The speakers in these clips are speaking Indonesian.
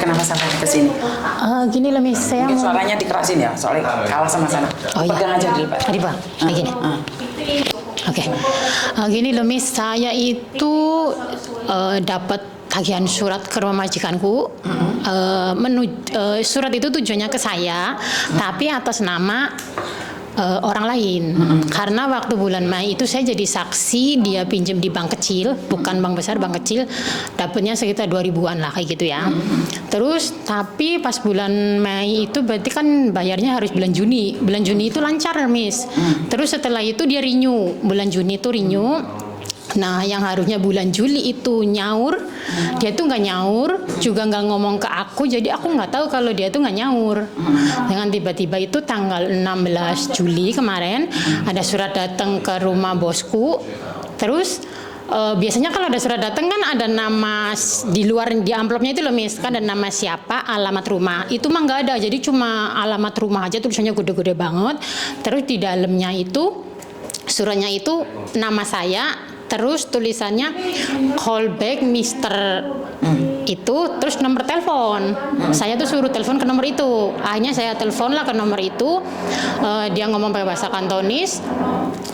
kenapa sampai ke sini? Gini loh Miss, saya Mungkin mau... suaranya dikerasin ya, soalnya kalah sama sana. Oh iya. Pegang aja dulu Pak. Tadi Pak, kayak gini. Oke. Gini loh Miss, saya itu dapat tagihan surat ke rumah majikanku. Surat itu tujuannya ke saya, tapi atas nama orang lain. Karena waktu bulan Mei itu saya jadi saksi, dia pinjam di bank kecil, bukan bank besar, bank kecil, dapatnya sekitar 2000-an lah kayak gitu ya. Terus tapi pas bulan Mei itu berarti kan bayarnya harus bulan Juni. Bulan Juni itu lancar, Miss. Terus setelah itu dia renew, bulan Juni itu renew. Nah, yang harusnya bulan Juli itu nyaur, dia tuh nggak nyaur, juga nggak ngomong ke aku, jadi aku nggak tahu kalau dia tuh nggak nyaur. Dengan tiba-tiba itu tanggal 16 Juli kemarin, ada surat datang ke rumah bosku, terus biasanya kalau ada surat datang kan ada nama di luar di amplopnya itu loh Miss, kan ada nama siapa, alamat rumah. Itu mah nggak ada, jadi cuma alamat rumah aja, tulisannya gede-gede banget. Terus di dalamnya itu suratnya itu nama saya, terus tulisannya call back Mister itu, terus nomor telepon. Saya tuh suruh telepon ke nomor itu. Akhirnya saya telepon lah ke nomor itu. Dia ngomong pakai bahasa Kantonis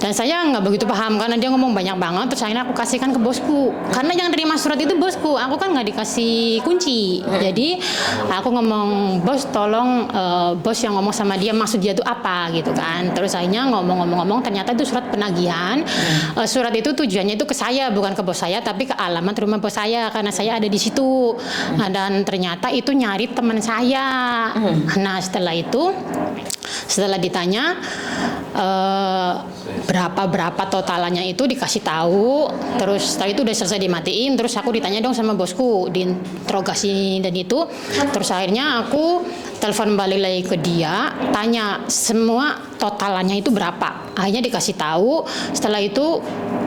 dan saya nggak begitu paham karena dia ngomong banyak banget. Terus akhirnya aku kasihkan ke bosku. Karena yang terima surat itu bosku. Aku kan nggak dikasih kunci. Jadi aku ngomong, bos tolong bos yang ngomong sama dia maksud dia tuh apa gitu kan. Terus akhirnya ngomong ternyata itu surat penagihan. Surat itu tujuannya itu ke saya, bukan ke bos saya, tapi ke alamat rumah bos saya karena saya ada di situ. Dan ternyata itu nyari teman saya. Nah setelah ditanya berapa totalannya itu dikasih tahu. Terus setelah itu udah selesai dimatiin, terus aku ditanya dong sama bosku, diinterogasi dan itu. Terus akhirnya aku telepon balik lagi ke dia, tanya semua totalannya itu berapa. Akhirnya dikasih tahu. Setelah itu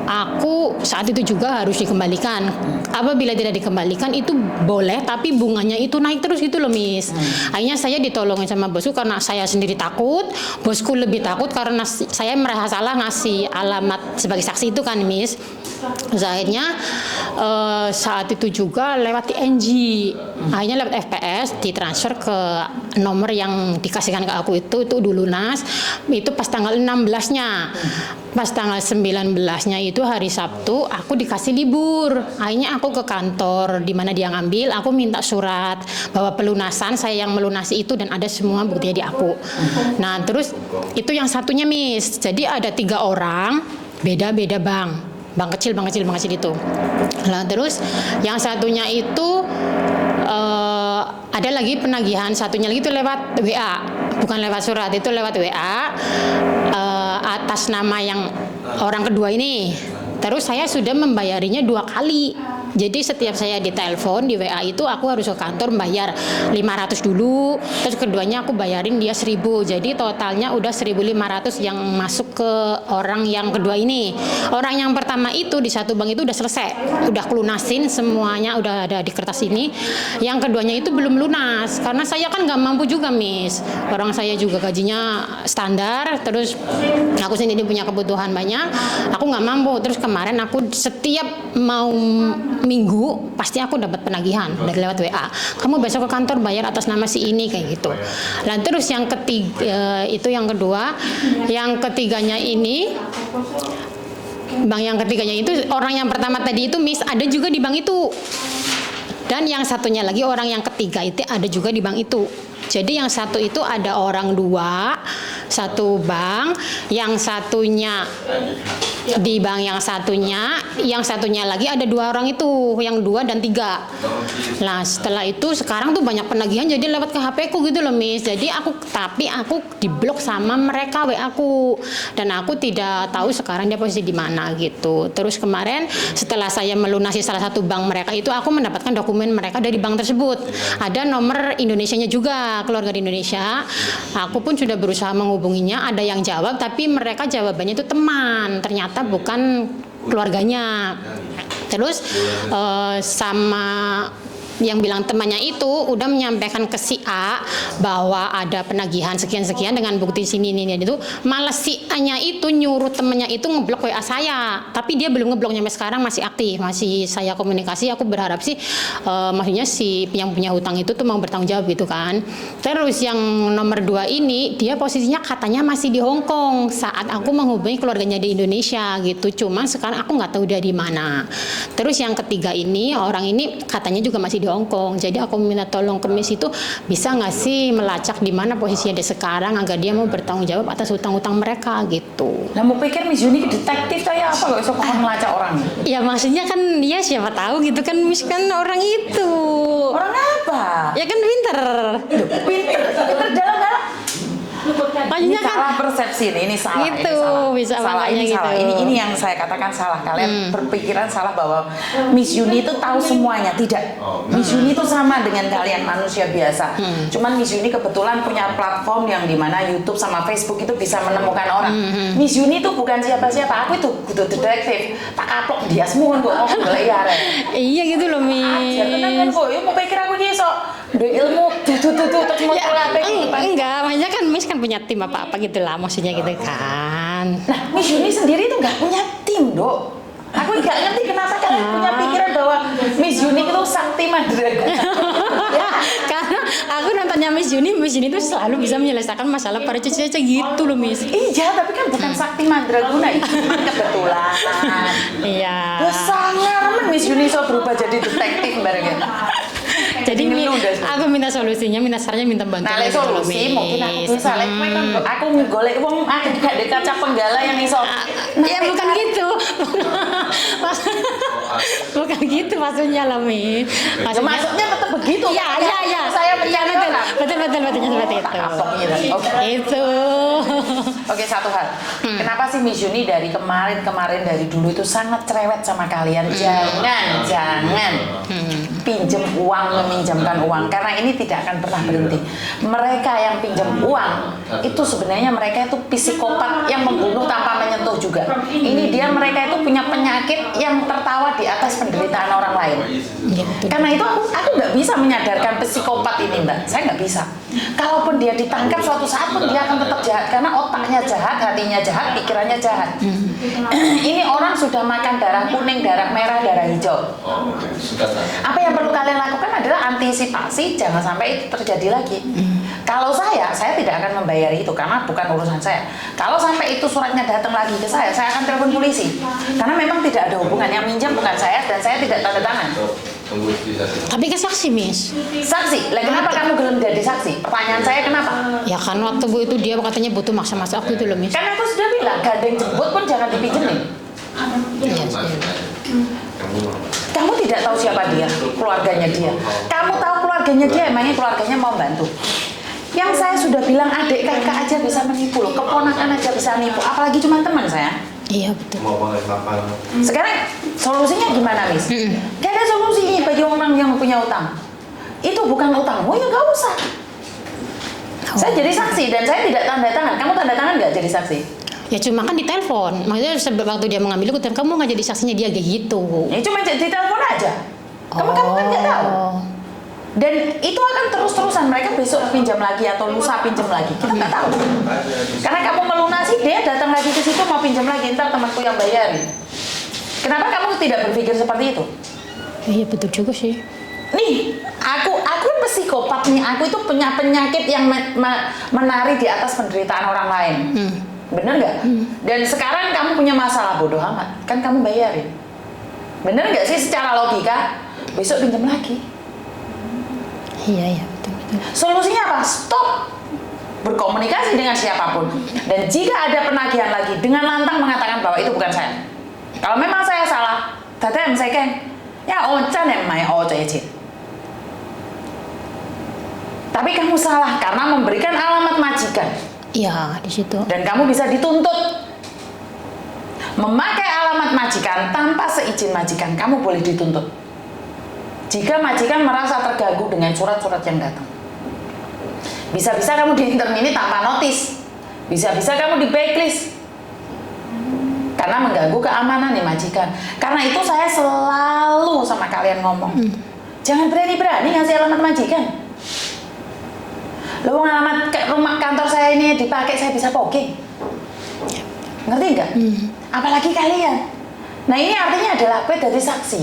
aku saat itu juga harus dikembalikan. Apabila tidak dikembalikan itu boleh, tapi bunganya itu naik terus gitu loh Miss. Akhirnya saya ditolongin sama bosku karena saya sendiri takut, bosku lebih takut karena saya merasa salah ngasih alamat sebagai saksi itu kan Miss. Terus akhirnya saat itu juga lewat TNG, akhirnya lewat FPS ditransfer ke nomor yang dikasihkan ke aku itu udah lunas. Itu pas tanggal 16-nya. Pas tanggal 19-nya itu hari Sabtu aku dikasih libur. Akhirnya aku ke kantor di mana dia ngambil, aku minta surat bahwa pelunasan saya yang melunasi itu dan ada semua buktinya di aku. Nah, terus itu yang satunya Miss. Jadi ada 3 orang beda-beda bank kecil itu. Nah, terus yang satunya itu ada lagi penagihan, satunya lagi itu lewat WA, bukan lewat surat, itu lewat WA atas nama yang orang kedua ini. Terus saya sudah membayarinya 2 kali. Jadi setiap saya ditelepon di WA itu aku harus ke kantor bayar 500 dulu, terus keduanya aku bayarin dia 1000. Jadi totalnya udah 1500 yang masuk ke orang yang kedua ini. Orang yang pertama itu di satu bank itu udah selesai, udah kelunasin semuanya, udah ada di kertas ini. Yang keduanya itu belum lunas karena saya kan nggak mampu juga Miss. Orang saya juga gajinya standar, terus aku sendiri punya kebutuhan banyak, aku nggak mampu. Terus kemarin aku setiap mau minggu pasti aku dapat penagihan dari lewat WA. Kamu besok ke kantor bayar atas nama si ini kayak gitu. Nah, terus yang ketiga itu yang kedua, yang ketiganya ini bank yang ketiganya itu orang yang pertama tadi itu Miss ada juga di bank itu. Dan yang satunya lagi orang yang ketiga itu ada juga di bank itu. Jadi yang satu itu ada orang 2, satu bank, yang satunya di bank yang satunya lagi ada 2 orang itu, yang 2 dan 3. Nah, setelah itu sekarang tuh banyak penagihan jadi lewat ke HP ku gitu loh Miss. Jadi aku diblok sama mereka WA aku dan aku tidak tahu sekarang dia posisi di mana gitu. Terus kemarin setelah saya melunasi salah satu bank mereka itu aku mendapatkan dokumen mereka dari bank tersebut. Ada nomor Indonesianya juga, keluarga di Indonesia. Aku pun sudah berusaha menghubunginya, ada yang jawab tapi mereka jawabannya itu teman, ternyata bukan keluarganya. Terus sama yang bilang temannya itu udah menyampaikan ke si A bahwa ada penagihan sekian-sekian dengan bukti sini ini itu, malah si A-nya itu nyuruh temannya itu ngeblok WA saya, tapi dia belum ngebloknya sampai sekarang, masih aktif, masih saya komunikasi. Aku berharap sih maksudnya si yang punya hutang itu tuh mau bertanggung jawab gitu kan. Terus yang nomor 2 ini dia posisinya katanya masih di Hong Kong saat aku menghubungi keluarganya di Indonesia gitu, cuman sekarang aku nggak tahu dia di mana. Terus yang ketiga ini, orang ini katanya juga masih di Hong Kong. Jadi aku minta tolong ke Miss itu, bisa nggak sih melacak di mana posisinya dia sekarang agar dia mau bertanggung jawab atas hutang-hutang mereka gitu. Lah mau pikir Miss Yuni detektif kayak apa kok iso ngelacak orang? Ya maksudnya kan ya siapa tahu gitu kan, Miss kan orang itu. Orang apa? Ya kan pinter. Pinter dalam-dalam. Maksudnya Ini kan salah persepsi ini salah. gitu, ini salah. bisa salah, makanya ini gitu. salah. Ini yang saya katakan salah. Kalian berpikiran salah bahwa Miss Yuni itu tahu semuanya. Tidak. Miss Yuni itu sama dengan kalian manusia biasa. Cuman Miss Yuni kebetulan punya platform yang dimana YouTube sama Facebook itu bisa menemukan orang. Miss Yuni itu bukan siapa-siapa. Aku itu kudu detektif. Tak kapok dia semua kok ngomong ya. iya gitu loh, Miss. Ya tenan kan kok. Ya mau pikir aku ki iso ilmu tuh terus mau Ya, enggak. maksudnya kan Miss kan punya tim apa-apa gitu lah, maksudnya gitu kan. Nah, Miss Yuni sendiri itu nggak punya tim, Dok. Aku nggak ngerti kenapa kalian punya pikiran bahwa Miss Yuni itu sakti mandraguna. Ya, karena aku nontonnya Miss Yuni tuh selalu bisa menyelesaikan masalah para cucu-cucu gitu loh, Miss. Iya, tapi kan bukan sakti mandraguna, itu cuma kebetulan. Iya. Wah, sangat Miss Yuni so berubah jadi detektif barengnya. Jadi aku minta solusinya, minta sarannya, minta bantuan. Nah, lek solusi mungkin aku bisa lek kowe kan aku golek wong aku gak ada kaca penggala yang iso. Ya bukan gitu. Bukan gitu maksudnya loh, Mi. Maksudnya tetap begitu. Iya. Saya mencari Betul seperti itu. Oke. Itu. Oke, satu hal. Kenapa sih Miss Yuni dari kemarin dari dulu itu sangat cerewet sama kalian? Jangan pinjem uang, meminjamkan uang, karena ini tidak akan pernah berhenti. Mereka yang pinjam uang itu sebenarnya mereka itu psikopat yang membunuh tanpa menyentuh juga. Ini dia, mereka itu punya penyakit yang tertawa di atas penderitaan orang lain. Karena itu aku nggak bisa menyadarkan psikopat ini, Mbak. Saya nggak bisa. Kalaupun dia ditangkap suatu saat pun dia akan tetap jahat, karena otaknya jahat, hatinya jahat, pikirannya jahat. Ini orang sudah makan darah kuning, darah merah, darah hijau. Apa yang perlu kalian lakukan adalah antisipasi, jangan sampai itu terjadi lagi. Kalau saya tidak akan membayar itu karena bukan urusan saya. Kalau sampai itu suratnya datang lagi ke saya akan telepon polisi. Karena memang tidak ada hubungan, yang minjam bukan saya dan saya tidak tanda tangan. Tapi ke saksi, Miss. Saksi? Lah kenapa kamu gelem jadi saksi? Pertanyaan saya kenapa? Ya kan waktu Bu itu dia katanya butuh maksa-maksa aku itu loh, Miss. Kan aku sudah bilang, gandeng jemput pun jangan dipinjemin. Iya. Kamu tidak tahu siapa dia, keluarganya dia. Kamu tahu keluarganya dia, emangnya keluarganya mau bantu? Yang saya sudah bilang, adik kakak aja bisa menipu loh, keponakan aja bisa nipu, apalagi cuma teman saya. Iya betul. Sekarang solusinya gimana, Miss? Gak ada solusinya bagi orang yang punya utang. Itu bukan utangmu, ya gak usah. Saya jadi saksi dan saya tidak tanda tangan. Kamu tanda tangan nggak jadi saksi? Ya cuma kan ditelepon. Maksudnya waktu dia mengambil aku, kamu nggak jadi saksinya dia kayak gitu. Ya cuma ditelepon aja. Kamu kan nggak tahu. Dan itu akan terus-terusan, mereka besok pinjam lagi atau lusa pinjam lagi, kita nggak tahu. Karena kamu melunasi, dia datang lagi ke situ mau pinjam lagi, ntar temanku yang bayarin. Kenapa kamu tidak berpikir seperti itu? Iya betul juga sih. Nih, aku psikopat nih, aku itu punya penyakit yang menari di atas penderitaan orang lain. Bener nggak? Dan sekarang kamu punya masalah, bodoh amat, kan kamu bayarin. Bener nggak sih secara logika? Besok pinjam lagi. Iya betul. Solusinya apa? Stop berkomunikasi dengan siapapun. Dan jika ada penagihan lagi, dengan lantang mengatakan bahwa itu bukan saya. Kalau memang saya salah, datang saya kan, ya oncan yang main ojek. Tapi kamu salah karena memberikan alamat majikan. Iya di situ. Dan kamu bisa dituntut. Memakai alamat majikan tanpa seizin majikan, kamu boleh dituntut. Jika majikan merasa terganggu dengan surat-surat yang datang. Bisa-bisa kamu di-terminate tanpa notis. Bisa-bisa kamu di blacklist. Karena mengganggu keamanan nih majikan. Karena itu saya selalu sama kalian ngomong. Jangan berani-berani ngasih alamat majikan. Lo alamat rumah kantor saya ini dipakai, saya bisa poking. Ngerti nggak? Apalagi kalian. Nah ini artinya adalah gue dari saksi.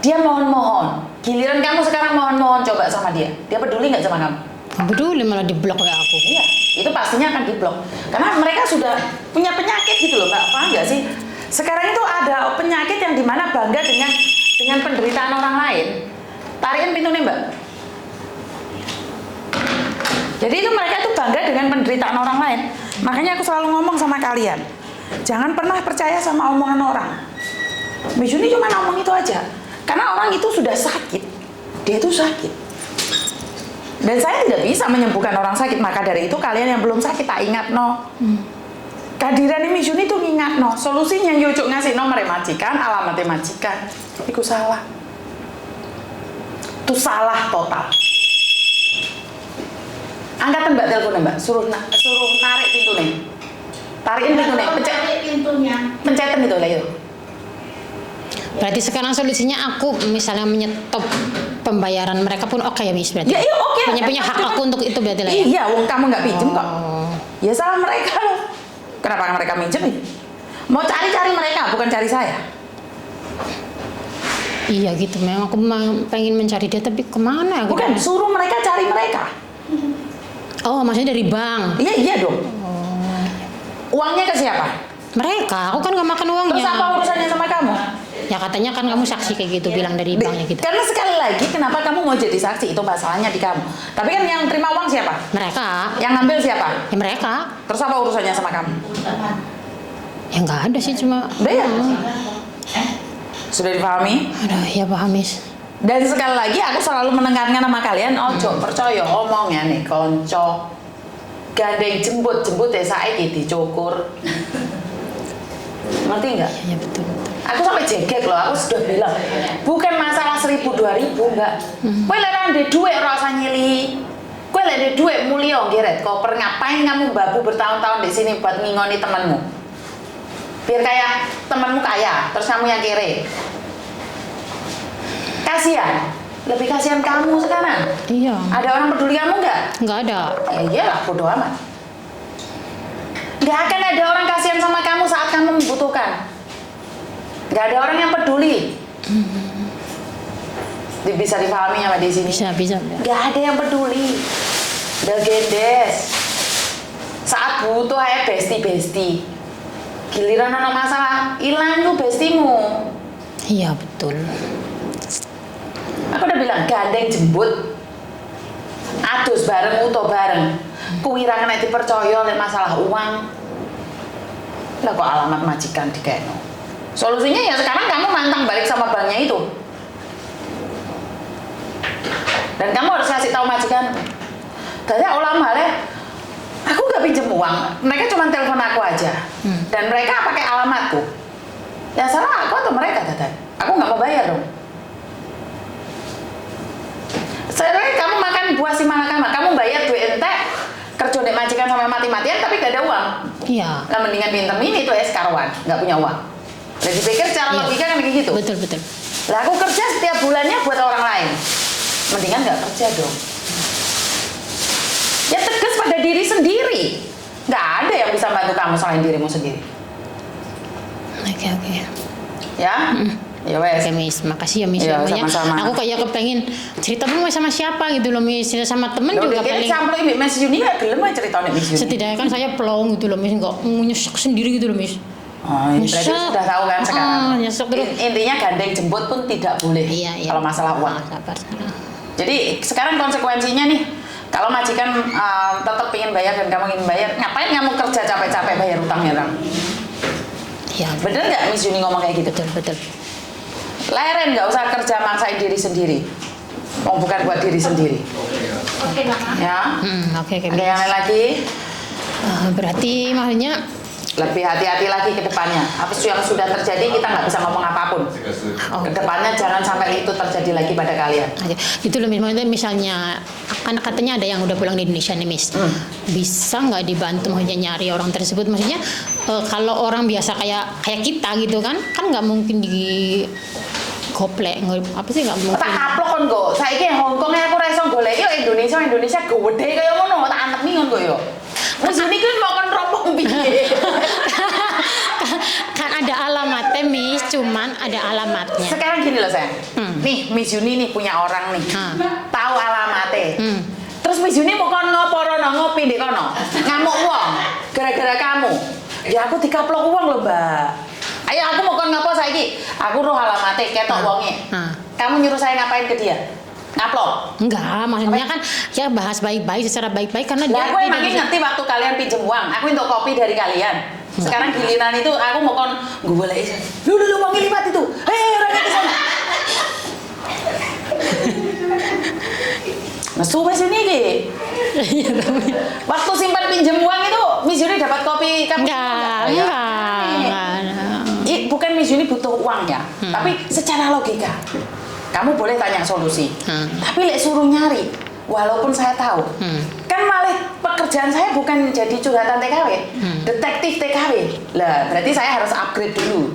Dia mohon-mohon. Giliran kamu sekarang mohon-mohon coba sama dia. Dia peduli nggak sama kamu? Nggak peduli, malah diblok kayak aku. Iya, itu pastinya akan diblok. Karena mereka sudah punya penyakit gitu loh, Mbak. Paham nggak sih? Sekarang itu ada penyakit yang dimana bangga dengan penderitaan orang lain. Tarikin pintunya, Mbak. Jadi itu mereka itu bangga dengan penderitaan orang lain. Makanya aku selalu ngomong sama kalian, jangan pernah percaya sama omongan orang. Miss Yuni cuma ngomong itu aja. Karena orang itu sudah sakit. Dia itu sakit. Dan saya tidak bisa menyembuhkan orang sakit. Maka dari itu kalian yang belum sakit tak ingat no. Kehadiran Miss Yuni itu ngingat no. Solusinya Yucuk ngasih nomor majikan, alamatnya majikan. Itu salah. Itu salah total. Angkatan Mbak teleponnya Mbak, suruh narik pintunya. Tarikin pintunya, pencetan itu lah itu. Berarti sekarang solusinya aku misalnya menyetop pembayaran mereka pun oke ya Miss berarti? Ya iya oke. Punya hak aku untuk itu berarti lah ya? Iya, wong kamu nggak pinjem kok. Ya salah mereka loh. Kenapa mereka minjem nih? Mau cari-cari mereka, bukan cari saya. Iya gitu, memang aku pengen mencari dia tapi kemana? Bukan, suruh mereka cari mereka. Oh, maksudnya dari bank? Iya dong. Uangnya ke siapa? Mereka, aku kan nggak makan uangnya. Terus apa urusannya sama kamu? Ya katanya kan kamu saksi kayak gitu, bilang dari banknya gitu. Karena sekali lagi, kenapa kamu mau jadi saksi? Itu masalahnya di kamu. Tapi kan yang terima uang siapa? Mereka. Yang ngambil siapa? Ya mereka. Terus apa urusannya sama kamu? Ya nggak ada sih, cuma. Udah ya? Sudah dipahami? Aduh, ya paham Miss. Dan sekali lagi aku selalu menekankan sama kalian, ojo percaya omongnya nih konco. Gandeng jemput ya saiki dicukur. Ngerti nggak? Ya betul. Aku sampai jegek loh, aku sudah bilang bukan masalah 1.000 2.000 enggak. Kowe lek ndek dhuwit ora usah nyili. Kowe lek ndek dhuwit mulya ngeret koper, ngapain kamu babu bertahun-tahun di sini buat ngingoni temanmu? Biar kayak temanmu kaya, terus kamu yang kere. Kasihan, lebih kasihan kamu sekarang. Iya. Ada orang peduli kamu nggak? Nggak ada. Ya iyalah, bodo amat. Nggak akan ada orang kasihan sama kamu saat kamu membutuhkan. Nggak ada orang yang peduli. Bisa dipahami sama di sini? Bisa. Nggak ada yang peduli. Udah gendes. Saat butuh aja besti. Giliran ada masalah, hilang tuh bestimu. Iya betul. Aku udah bilang gandeng jembut, adus bareng, utuh bareng. Kuwirangan nek dipercaya lek masalah uang. Lah kok alamat majikan dikeno. Solusinya ya sekarang kamu mantang balik sama banknya itu. Dan kamu harus kasih tahu majikan. Tanya ulama le, aku gak pinjem uang, mereka cuma telepon aku aja. Dan mereka pakai alamatku. Yang salah aku atau mereka Dadan? Aku nggak mau bayar dong. Sebenarnya kamu makan buah si malakama, kamu bayar duit ente, kerja di majikan sampai mati-matian tapi gak ada uang. Iya. Lah mendingan pinter ini tuh karuan, nggak punya uang. Lah dipikir cara logika kan kayak gitu. Betul. Lah aku kerja setiap bulannya buat orang lain, mendingan nggak kerja dong. Ya tegas pada diri sendiri. Nggak ada yang bisa bantu kamu selain dirimu sendiri. Oke. Ya? Ya wes. Oke Miss, makasih ya Miss. Iya, Banyak. sama-sama. Aku kayak kepengen cerita pun sama siapa gitu loh Miss, cerita sama temen juga paling. Campur ini Miss Yuni ya gelem aja cerita Miss Yuni. Setidaknya kan saya plong gitu loh Miss, nggak nyesek sendiri gitu loh Miss. Oh, ini berarti Nyesek. sudah tahu kan sekarang. Nyesek terus. Intinya gandeng jemput pun tidak boleh. Iya. Kalau masalah uang. Sabar. Jadi sekarang konsekuensinya nih, kalau majikan tetap ingin bayar dan kamu ingin bayar, ngapain kamu kerja capek-capek bayar utangnya kamu? Iya. Bener nggak Miss Yuni ngomong kayak gitu? Betul. Leren, nggak usah kerja maksain diri sendiri. Oh, bukan buat diri sendiri. Oke, Ya. Oke. Ada yang lain lagi? Berarti maksudnya Lebih hati-hati lagi ke depannya. Apa yang sudah terjadi kita nggak bisa ngomong apapun. Ke depannya jangan sampai itu terjadi lagi pada kalian. itu loh misalnya kan katanya ada yang udah pulang di Indonesia nih Miss, bisa nggak dibantu maksudnya nyari orang tersebut, maksudnya kalau orang biasa kayak kita gitu kan nggak mungkin goplek apa sih nggak mungkin. Tak kaplok kon kok. Saiki Hongkong aku ra iso golek yo Indonesia gede kaya ngono tak anemi ngono kok yo. Wis ini kan mau kon rompong piye. Kan ada alamatnya Miss, cuman ada alamatnya. Sekarang gini loh sayang. Nih Miss Yuni nih punya orang nih. Tahu alamatnya. Terus Miss Yuni mau kon ngopo rono ngopi di kono. Ngamuk wong gara-gara kamu. Ya aku dikaplok uang loh, Mbak. Ayo aku mau kon ngopo saiki? Aku roh alamatnya ketok wonge. Kamu nyuruh saya ngapain ke dia? Ngaplok? Enggak, maksudnya kan ya bahas baik-baik secara baik-baik karena Lah dia aku emangnya ngerti waktu kalian pinjem uang. Aku untuk kopi dari kalian. Sekarang giliran itu aku mau kon golek. Lu uangnya lipat itu. Orangnya ke sana. Nesu wes ini ki. Iya, tapi Waktu simpan pinjem uang itu Miss Yuni dapat kopi kamu? enggak. Bukan Miss Yuni butuh uang ya, tapi secara logika kamu boleh tanya solusi. Tapi lek suruh nyari, walaupun saya tahu, kan malah pekerjaan saya bukan jadi curhatan TKW, detektif TKW. Lah, berarti saya harus upgrade dulu.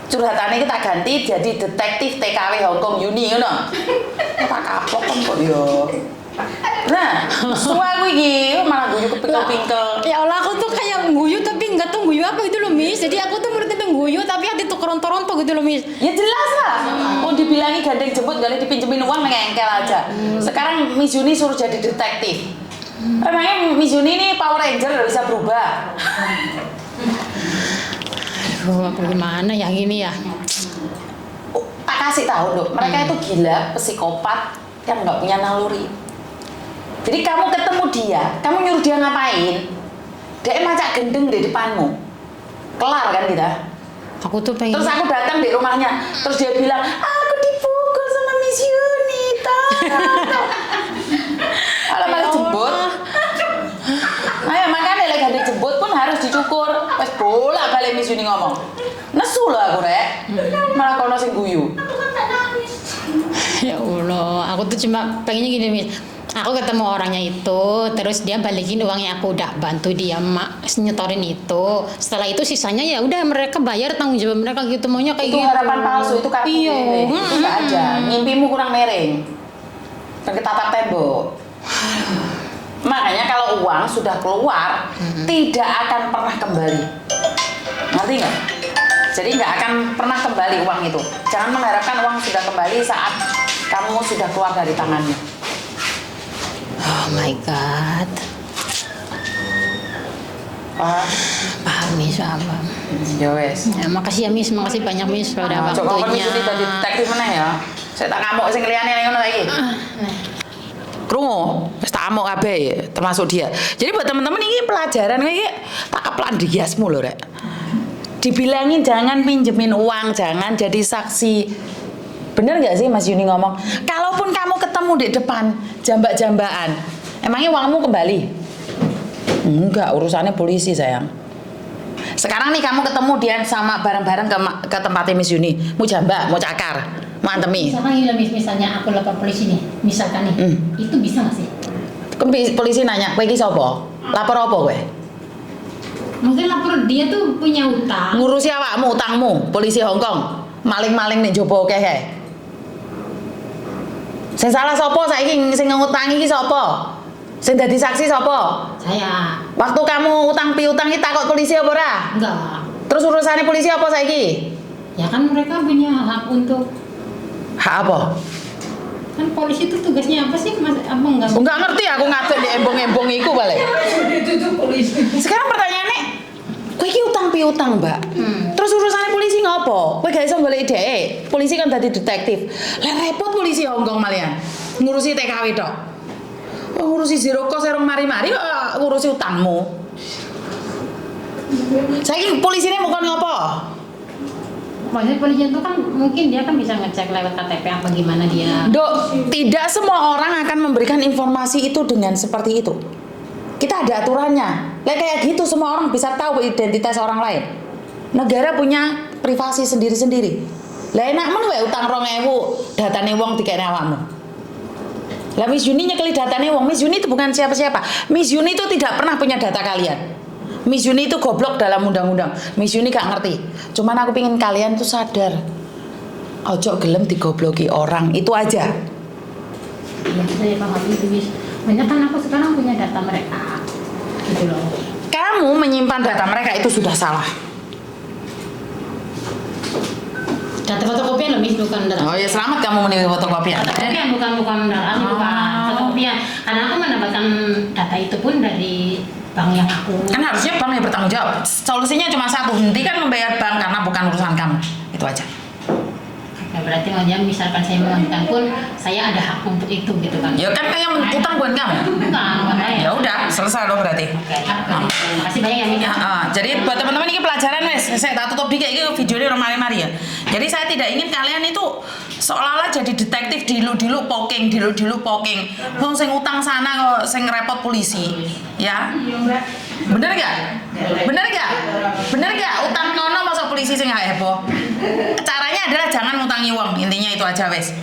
Curhatannya kita ganti jadi detektif TKW Hongkong Yuni, ngono. Tak kapok kan kok yo. Nah, suara gue gitu malah guyu kepingkel-pingkel. Ya Allah, aku tuh kayak guyu tapi nggak tahu guyu apa gitu loh Miss. Jadi aku tuh menurut itu guyu tapi hati tuh keronto-ronto gitu loh Miss. Ya jelas lah. Mau dibilangi gandeng jemput gak dipinjemin uang ngengkel aja. Sekarang Miss Yuni suruh jadi detektif. Emangnya Miss Yuni ini Power Ranger gak bisa berubah? Aduh, bagaimana ya ini ya? Tak kasih tahu dong, mereka itu gila, psikopat yang nggak punya naluri. Jadi kamu ketemu dia, kamu nyuruh dia ngapain? Dia macak gendeng di depanmu. Kelar kan kita? Aku tuh pengen. Terus aku datang di rumahnya, terus dia bilang, aku dipukul sama Miss Yuni, kalau malah jemput. Ayo makanya lagi ada jemput pun harus dicukur. Pas bola balik Miss Yuni ngomong, nesu loh aku rek, malah kono sing guyu. Ya Allah, aku tuh cuma pengennya gini Miss. Aku ketemu orangnya itu, terus dia balikin uang yang aku udah bantu dia nyetorin itu. Setelah itu sisanya ya udah mereka bayar tanggung jawab mereka gitu, maunya kayak Itu gitu. harapan palsu, itu kartu Iya. itu gak aja. Mimpimu kurang miring. Dan ketatap tembok. Makanya kalau uang sudah keluar, tidak akan pernah kembali. Ngerti nggak? Jadi nggak akan pernah kembali uang itu. Jangan mengharapkan uang sudah kembali saat kamu sudah keluar dari tangannya. Oh my God. Paham Miss, paham. Ya wes. Ya, makasih ya Miss, makasih banyak Miss pada Coba waktunya. ini tadi detektif mana ya? Saya tak ngamuk sing liyane ngono lagi. Krungu, wis tak amuk kabeh termasuk dia. Jadi buat teman-teman ini pelajaran kayak tak keplan dihiasmu lho rek. Dibilangin jangan pinjemin uang, jangan jadi saksi. Bener nggak sih Mas Yuni ngomong? Kalaupun kamu ketemu di depan jambak-jambakan, emangnya uangmu kembali? Enggak, urusannya polisi sayang. Sekarang nih kamu ketemu dia sama bareng-bareng ke tempatnya Miss Yuni, mau jambak, mau cakar, mau antemi. Misalkan misalnya aku lapor polisi nih, misalkan nih, itu bisa nggak sih? Polisi nanya, kowe iki sapa? Lapor apa kowe? Mungkin lapor dia tuh punya utang. Ngurusi awakmu, utangmu, polisi Hongkong. Maling-maling nih jopo kehe. Sing salah sapa saiki sing ngutangi iki sapa? Sing dadi saksi sapa? Saya. Waktu kamu utang piutang iki takut polisi apa ora? Enggak. Terus urusannya polisi apa saiki? Ya kan mereka punya hak untuk. Hak apa? Kan polisi itu tugasnya apa sih Mas? Apa enggak? Enggak ngerti aku ngatur di embong-embong iku balik. Sekarang pertanyaannya, kowe iki utang piutang, Mbak. Terus urusannya polisi ngopo? Kowe gak iso golek dhek. Polisi kan dadi detektif. Lah repot polisi Hongkong malian. Ngurusi TKW tok. Oh, ngurusi zero cost erong mari-mari ngurusi utangmu. Saiki polisine mau kon ngopo? Maksudnya polisi itu kan mungkin dia kan bisa ngecek lewat KTP apa gimana dia. Dok, tidak semua orang akan memberikan informasi itu dengan seperti itu. Kita ada aturannya. Kayak gitu semua orang bisa tahu identitas orang lain. Negara punya privasi sendiri-sendiri. Lah enak men wae utang 2.000 datane wong dikene awakmu. Lah Miss Yuni nyekeli datane wong. Miss Yuni itu bukan siapa-siapa. Miss Yuni itu tidak pernah punya data kalian. Miss Yuni itu goblok dalam undang-undang. Miss Yuni gak ngerti. Cuman aku pingin kalian tuh sadar. ojo gelem digobloki orang, itu aja. Iya, saya paham itu, Miss. Banyak kan aku sekarang punya data mereka, gitu loh. Kamu menyimpan data mereka itu sudah salah. Data fotokopian loh, Miss, bukan data. Oh ya, selamat kamu menerima fotokopian. Fotokopian bukan data, bukan fotokopian. Karena aku mendapatkan data itu pun dari bank yang aku. Kan harusnya bank yang bertanggung jawab. Solusinya cuma satu, hentikan membayar bank karena bukan urusan kamu. Itu aja. Ya, berarti maksudnya misalkan saya menghentikan pun saya ada hak untuk itu gitu kan? Ya kan yang utang bukan kamu. Bukan saya. Ya udah, selesai loh berarti. Oke, terima kasih banyak ya, Miss. Jadi buat teman-teman ini pelajaran wes, saya tak tutup dikit ini videonya orang mari-mari ya. Jadi saya tidak ingin kalian itu seolah-olah jadi detektif dilu poking. Wong sing utang sana kok sing repot polisi. Ya. Bener gak? Utang nono masuk polisi sing gak heboh. Caranya adalah jangan ngutangi uang, intinya itu aja wes.